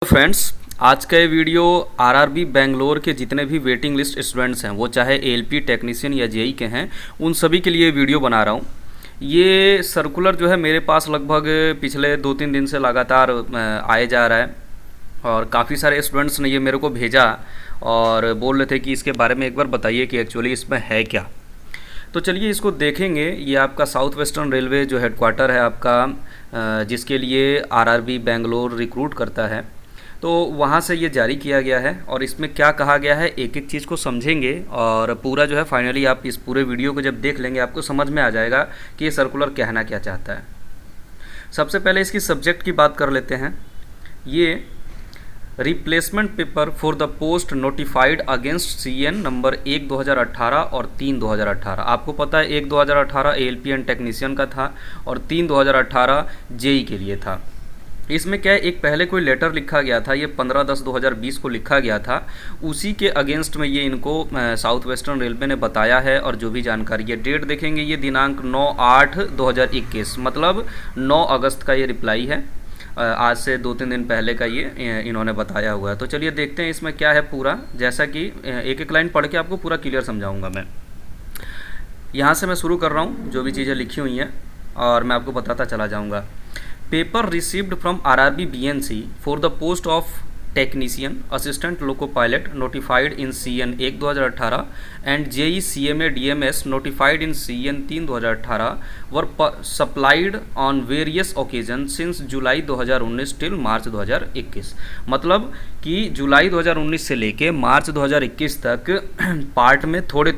Friends, आज का ये वीडियो आरआरबी बेंगलोर के जितने भी वेटिंग लिस्ट स्टूडेंट्स हैं, वो चाहे एएलपी टेक्नीशियन या जेई के हैं, उन सभी के लिए वीडियो बना रहा हूँ। ये सर्कुलर जो है मेरे पास लगभग पिछले 2-3 दिन से लगातार आए जा रहा है और काफ़ी सारे स्टूडेंट्स ने ये मेरे को भेजा और बोल रहे थे कि इसके बारे में एक बार बताइए कि एक्चुअली इसमें है क्या। तो चलिए इसको देखेंगे। ये आपका साउथ वेस्टर्न रेलवे जो हेडक्वार्टर है आपका, जिसके लिए आरआरबी बेंगलोर रिक्रूट करता है, तो वहाँ से ये जारी किया गया है और इसमें क्या कहा गया है एक एक चीज़ को समझेंगे और पूरा जो है फाइनली आप इस पूरे वीडियो को जब देख लेंगे आपको समझ में आ जाएगा कि ये सर्कुलर कहना क्या चाहता है। सबसे पहले इसकी सब्जेक्ट की बात कर लेते हैं। ये replacement paper for the post notified against CN number 1 2018 और 3 2018। आपको पता है 1 2018 एएलपी एंड टेक्नीशियन का था और 3 2018 जेई के लिए था। इसमें क्या है, एक पहले कोई लेटर लिखा गया था, ये 15/10/2020 को लिखा गया था। उसी के अगेंस्ट में ये इनको साउथ वेस्टर्न रेलवे ने बताया है और जो भी जानकारी है, डेट देखेंगे ये दिनांक 9/8/2021, मतलब 9 अगस्त का ये रिप्लाई है। आज से 2-3 दिन पहले का ये इन्होंने बताया हुआ है। तो चलिए देखते हैं इसमें क्या है पूरा, जैसा कि एक एक लाइन पढ़ के आपको पूरा क्लियर समझाऊंगा मैं। यहाँ से मैं शुरू कर रहा हूँ, जो भी चीज़ें लिखी हुई हैं और मैं आपको बताता चला जाऊँगा। Paper received from RRB BNC for the post of technician assistant loco pilot notified in CN 1 2018 and JE CMA DMS notified in CN 3 2018 were supplied on various occasion since July 2019 till March 2021। मतलब कि जुलाई 2019 से लेके मार्च 2021 तक part में थोड़े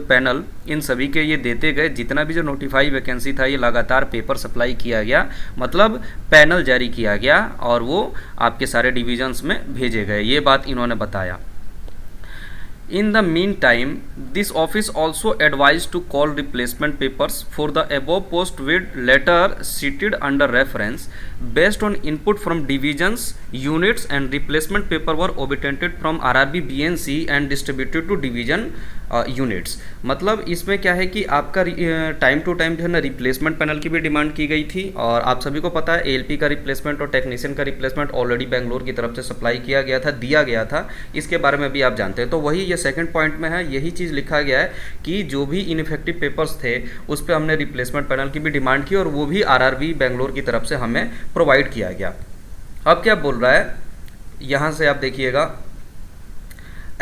panel इन सभी के ये देते गए। जितना भी जो नोटिफाई वैकेंसी था ये लगातार पेपर सप्लाई किया गया, मतलब पैनल जारी किया गया और वो आपके सारे डिविजन्स में भेजे गए। ये बात इन्होंने बताया। In the meantime, this office also advised to call replacement papers for the above post with letter cited under reference based on input from divisions, units and replacement paper were obtained from RRB BNC and distributed to division units. मतलब इसमें क्या है कि आपका time to time जो है ना replacement panel की भी डिमांड की गई थी और आप सभी को पता है एएलपी का रिप्लेसमेंट और टेक्नीशियन का रिप्लेसमेंट ऑलरेडी बेंगलोर की तरफ से सप्लाई किया गया था, दिया गया था। इसके बारे में भी आप जानते हैं। तो वही ये सेकंड पॉइंट में है, यही चीज़ लिखा गया है कि जो भी इनइफेक्टिव पेपर्स थे उस पर हमने रिप्लेसमेंट पैनल की भी डिमांड की और वो भी आरआरबी बेंगलोर की तरफ से हमें प्रोवाइड किया गया। अब क्या बोल रहा है, यहाँ से आप देखिएगा,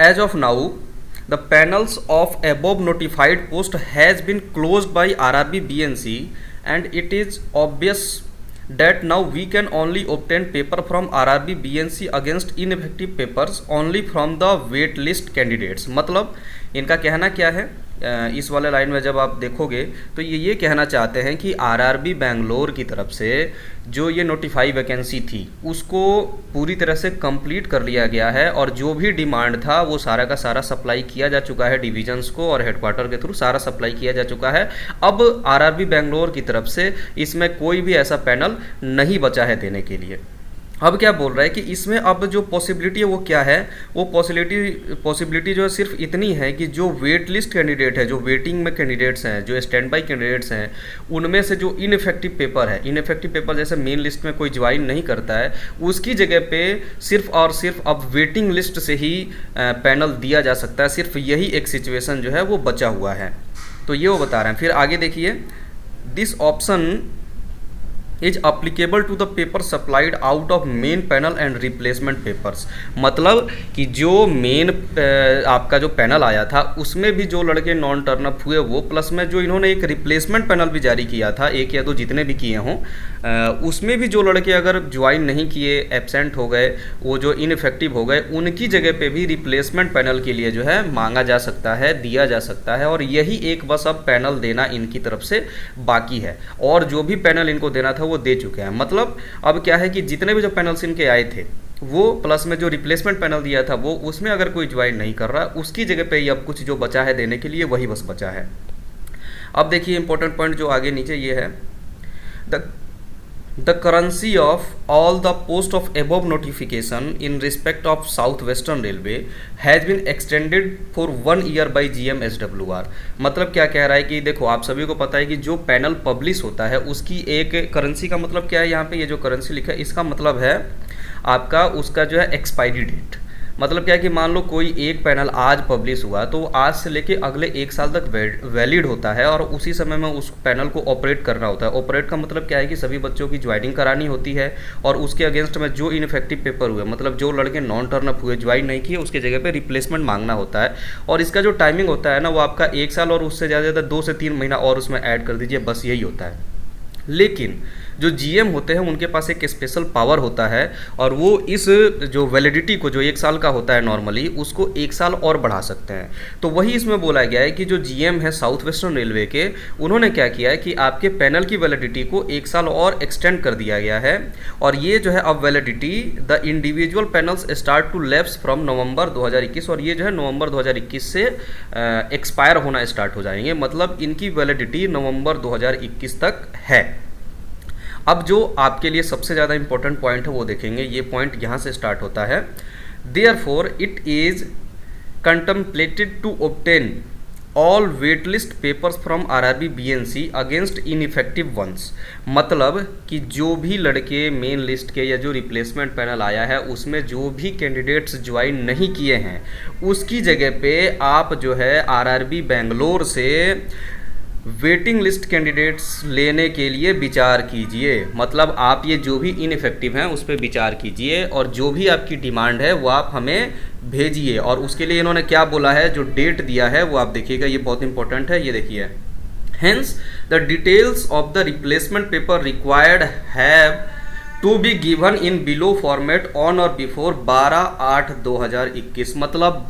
as of now the panels of above notified post has been closed by RRB BNC and it is obvious that now we can only obtain paper from RRB BNC against ineffective papers only from the wait list candidates। मतलब इनका कहना क्या है, इस वाले line में जब आप देखोगे तो ये कहना चाहते हैं कि आरआरबी बेंगलोर की तरफ से जो ये नोटिफाई वैकेंसी थी उसको पूरी तरह से कंप्लीट कर लिया गया है और जो भी डिमांड था वो सारा का सारा सप्लाई किया जा चुका है डिविजन्स को और हेडक्वार्टर के थ्रू सारा सप्लाई किया जा चुका है। अब आरआरबी बेंगलोर की तरफ से इसमें कोई भी ऐसा पैनल नहीं बचा है देने के लिए। अब क्या बोल रहा है कि इसमें अब जो पॉसिबिलिटी है वो क्या है, वो पॉसिबिलिटी जो है सिर्फ इतनी है कि जो वेट लिस्ट कैंडिडेट है, जो वेटिंग में कैंडिडेट्स हैं, जो स्टैंड बाई कैंडिडेट्स हैं, उनमें से जो इनइफेक्टिव पेपर है, इनइफेक्टिव पेपर जैसे मेन लिस्ट में कोई ज्वाइन नहीं करता है, उसकी जगह पे सिर्फ और सिर्फ अब वेटिंग लिस्ट से ही पैनल दिया जा सकता है। सिर्फ यही एक सिचुएशन जो है वो बचा हुआ है। तो ये वो बता रहे हैं। फिर आगे देखिए, this option is applicable to the paper supplied out of main panel and replacement papers. मतलब कि जो मेन आपका जो पैनल आया था उसमें भी जो लड़के नॉन टर्न अप हुए वो, प्लस में जो इन्होंने एक रिप्लेसमेंट पैनल भी जारी किया था, एक या दो जितने भी किए हों, उसमें भी जो लड़के अगर ज्वाइन नहीं किए, एब्सेंट हो गए, वो जो इनइफेक्टिव हो गए, उनकी जगह पे भी रिप्लेसमेंट पैनल के लिए जो है मांगा जा सकता है, दिया जा सकता है। और यही एक बस अब पैनल देना इनकी तरफ से बाकी है और जो भी पैनल इनको देना था वो दे चुके हैं। मतलब अब क्या है कि जितने भी जो पैनल्स इनके आए थे वो, प्लस में जो रिप्लेसमेंट पैनल दिया था वो, उसमें अगर कोई ज्वाइन नहीं कर रहा उसकी जगह पे ही अब कुछ जो बचा है देने के लिए वही बस बचा है। अब देखिए इंपॉर्टेंट पॉइंट जो आगे नीचे ये है, The currency of all the post of above notification in respect of South Western Railway has been extended for 1 year by GMSWR। मतलब क्या कह रहा है कि देखो आप सभी को पता है कि जो पैनल पब्लिश होता है उसकी एक करेंसी का मतलब क्या है, यहाँ पे ये जो करेंसी लिखा है इसका मतलब है आपका उसका जो है एक्सपायरी डेट, मतलब क्या है कि मान लो कोई एक पैनल आज पब्लिश हुआ तो आज से लेके अगले 1 साल तक वैलिड होता है और उसी समय में उस पैनल को ऑपरेट करना होता है। ऑपरेट का मतलब क्या है कि सभी बच्चों की ज्वाइनिंग करानी होती है और उसके अगेंस्ट में जो इनफेक्टिव पेपर हुए, मतलब जो लड़के नॉन टर्न अप हुए, ज्वाइन नहीं किए, उसके जगह पे रिप्लेसमेंट मांगना होता है। और इसका जो टाइमिंग होता है ना वो आपका 1 साल और उससे ज़्यादा 2 से 3 महीना और उसमें ऐड कर दीजिए, बस यही होता है। लेकिन जो जीएम होते हैं उनके पास एक स्पेशल पावर होता है और वो इस जो वैलिडिटी को, जो 1 साल का होता है नॉर्मली, उसको 1 साल और बढ़ा सकते हैं। तो वही इसमें बोला गया है कि जो जीएम है साउथ वेस्टर्न रेलवे के, उन्होंने क्या किया है कि आपके पैनल की वैलिडिटी को 1 साल और एक्सटेंड कर दिया गया है। और ये जो है अब validity the individual panels start to lapse from November 2021, और ये जो है नवंबर 2021 से एक्सपायर होना स्टार्ट हो जाएंगे, मतलब इनकी वैलिडिटी नवंबर 2021 तक है। अब जो आपके लिए सबसे ज़्यादा इंपॉर्टेंट पॉइंट है वो देखेंगे, ये पॉइंट यहाँ से स्टार्ट होता है। Therefore it is contemplated to obtain all wait list papers from RRB BNC against ineffective ones, मतलब कि जो भी लड़के मेन लिस्ट के या जो रिप्लेसमेंट पैनल आया है उसमें जो भी कैंडिडेट्स ज्वाइन नहीं किए हैं उसकी जगह पे आप जो है आरआरबी बेंगलोर से वेटिंग लिस्ट कैंडिडेट्स लेने के लिए विचार कीजिए। मतलब आप ये जो भी इनइफेक्टिव हैं उस पर विचार कीजिए और जो भी आपकी डिमांड है वो आप हमें भेजिए। और उसके लिए इन्होंने क्या बोला है, जो डेट दिया है वो आप देखिएगा, ये बहुत इंपॉर्टेंट है, ये देखिए। Hence the details of the replacement paper required have to be given in below format on और बिफोर 12/8/2021, मतलब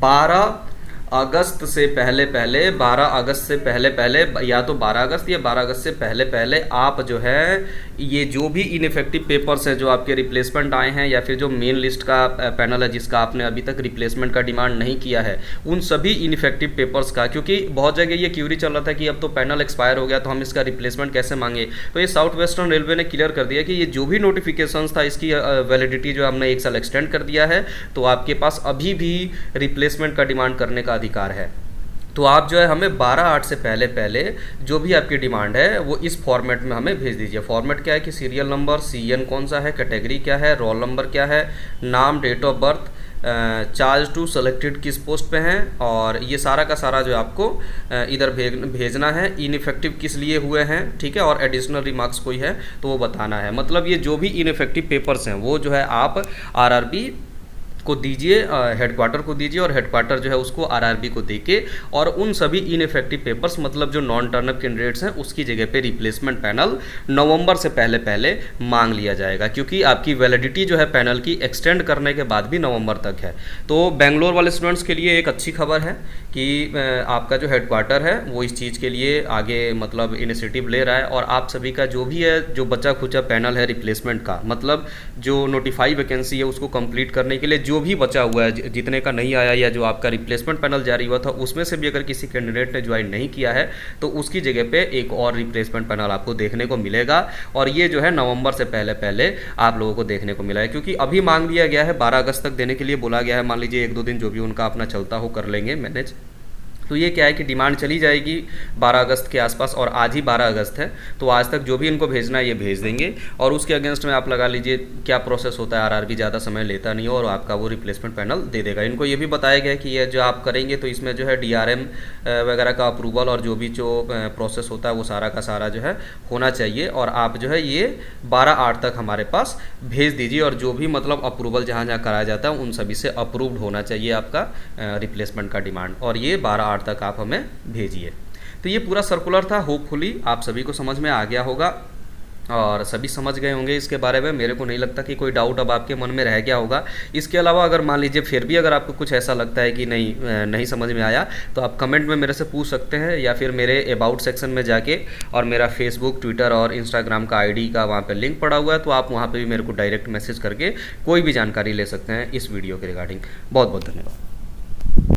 12 अगस्त से पहले 12 अगस्त से पहले या तो 12 अगस्त या 12 अगस्त से पहले आप जो है ये जो भी इनइफेक्टिव पेपर्स हैं जो आपके रिप्लेसमेंट आए हैं या फिर जो मेन लिस्ट का पैनल है जिसका आपने अभी तक रिप्लेसमेंट का डिमांड नहीं किया है, उन सभी इनइफेक्टिव पेपर्स का, क्योंकि बहुत जगह ये क्यूरी चल रहा था कि अब तो पैनल एक्सपायर हो गया तो हम इसका रिप्लेसमेंट कैसे मांगे, तो ये साउथ वेस्टर्न रेलवे ने क्लियर कर दिया कि ये जो भी नोटिफिकेशन था इसकी वैलिडिटी जो हमने 1 साल एक्सटेंड कर दिया है, तो आपके पास अभी भी रिप्लेसमेंट का डिमांड करने का अधिकार है। तो आप जो है हमें 12/8 से पहले जो भी आपकी डिमांड है वो इस फॉर्मेट में हमें भेज दीजिए। फॉर्मेट क्या है कि सीरियल नंबर, सीएन कौन सा है, कैटेगरी क्या है, रोल नंबर क्या है, नाम, date of birth, charge to selected किस पोस्ट पे हैं, और ये सारा का सारा जो आपको इधर भेजना है। इनइफेक्टिव किस लिए हुए हैं, ठीक है, और एडिशनल रिमार्क्स कोई है तो वो बताना है। मतलब ये जो भी इनइफेक्टिव पेपर्स हैं वो जो है आप आरआरबी को दीजिए, हेडक्वार्टर को दीजिए और हेडक्वार्टर जो है उसको आरआरबी को देके, और उन सभी इनइफेक्टिव पेपर्स मतलब जो नॉन टर्नअप कैंडिडेट्स हैं उसकी जगह पे रिप्लेसमेंट पैनल नवंबर से पहले मांग लिया जाएगा, क्योंकि आपकी वैलिडिटी जो है पैनल की एक्सटेंड करने के बाद भी नवंबर तक है। तो बेंगलोर वाले स्टूडेंट्स के लिए एक अच्छी खबर है कि आपका जो हेडक्वार्टर है वो इस चीज़ के लिए आगे मतलब इनिशिएटिव ले रहा है, और आप सभी का जो भी है जो बचा खुचा पैनल है रिप्लेसमेंट का, मतलब जो नोटिफाई वैकेंसी है उसको कंप्लीट करने के लिए जो भी बचा हुआ है, जितने का नहीं आया या जो आपका रिप्लेसमेंट पैनल जारी हुआ था उसमें से भी अगर किसी कैंडिडेट ने ज्वाइन नहीं किया है तो उसकी जगह पे एक और रिप्लेसमेंट पैनल आपको देखने को मिलेगा। और ये जो है नवंबर से पहले आप लोगों को देखने को मिला है, क्योंकि अभी मांग लिया गया है 12 अगस्त तक देने के लिए बोला गया है। मान लीजिए 1-2 दिन जो भी उनका अपना चलता हो कर लेंगे मैनेज। तो ये क्या है कि डिमांड चली जाएगी 12 अगस्त के आसपास, और आज ही 12 अगस्त है तो आज तक जो भी इनको भेजना है ये भेज देंगे, और उसके अगेंस्ट में आप लगा लीजिए क्या प्रोसेस होता है। आरआरबी ज़्यादा समय लेता नहीं हो और आपका वो रिप्लेसमेंट पैनल दे देगा। इनको ये भी बताया गया कि ये जो आप करेंगे तो इसमें जो है डीआरएम वगैरह का अप्रूवल और जो भी जो प्रोसेस होता है वो सारा का सारा जो है होना चाहिए, और आप जो है ये 12/8 तक हमारे पास भेज दीजिए, और जो भी मतलब अप्रूवल जहाँ जहाँ कराया जाता है उन सभी से अप्रूव्ड होना चाहिए आपका रिप्लेसमेंट का डिमांड, और ये 12/8 तक आप हमें भेजिए। तो ये पूरा सर्कुलर था, होपफुली आप सभी को समझ में आ गया होगा और सभी समझ गए होंगे इसके बारे में। मेरे को नहीं लगता कि कोई डाउट अब आपके मन में रह गया होगा। इसके अलावा अगर मान लीजिए फिर भी अगर आपको कुछ ऐसा लगता है कि नहीं समझ में आया तो आप कमेंट में मेरे से पूछ सकते हैं, या फिर मेरे अबाउट सेक्शन में जाके, और मेरा फेसबुक, ट्विटर और इंस्टाग्राम का आईडी का वहाँ पर लिंक पड़ा हुआ है, तो आप वहाँ पर भी मेरे को डायरेक्ट मैसेज करके कोई भी जानकारी ले सकते हैं इस वीडियो के रिगार्डिंग। बहुत बहुत धन्यवाद।